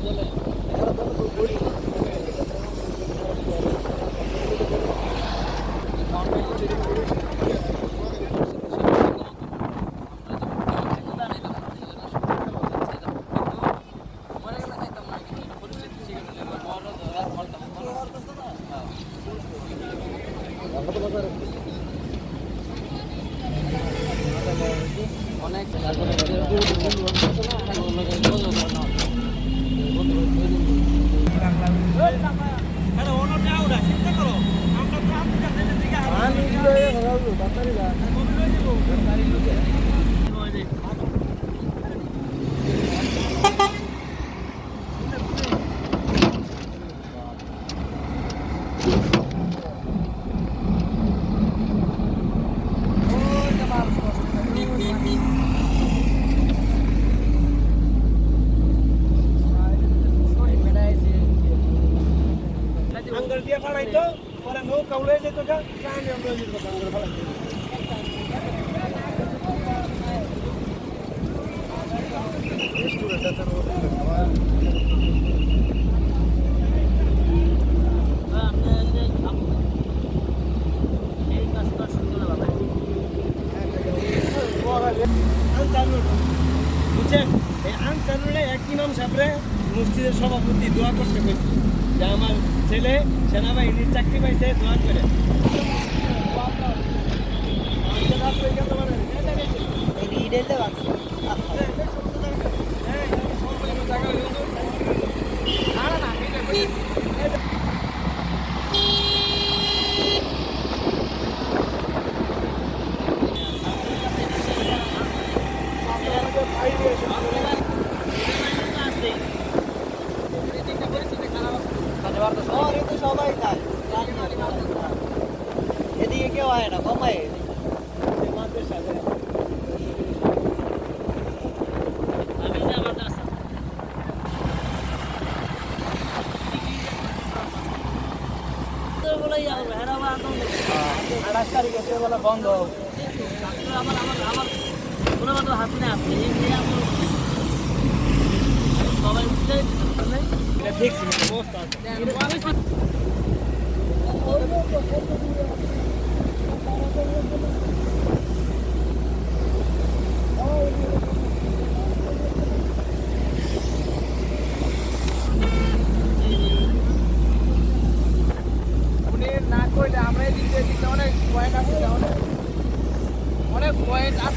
অনেক আঙ্গুল দিয়ে ফাড়াইতো পরে নৌকা উড়ে যেত গা কানে আমরা যেত আঙ্গুল ফাড়াইতো বুঝছেন এই আনসারুলে এক ইমাম সাহেবরে মসজিদের সভাপতি দোয়া করতে কইছে যে আমার ছেলে সেনাবাহিনীর চাকরি পাইছে দোয়া করে সবাই যায় এদিকে কেউ হয় না কমায় বন্ধ আমার হাসিনা আছে সবাই দেখছি অবস্থা না করলে আমরা এদিকে অনেক পয়েন্ট আছে অনেক পয়েন্ট আছে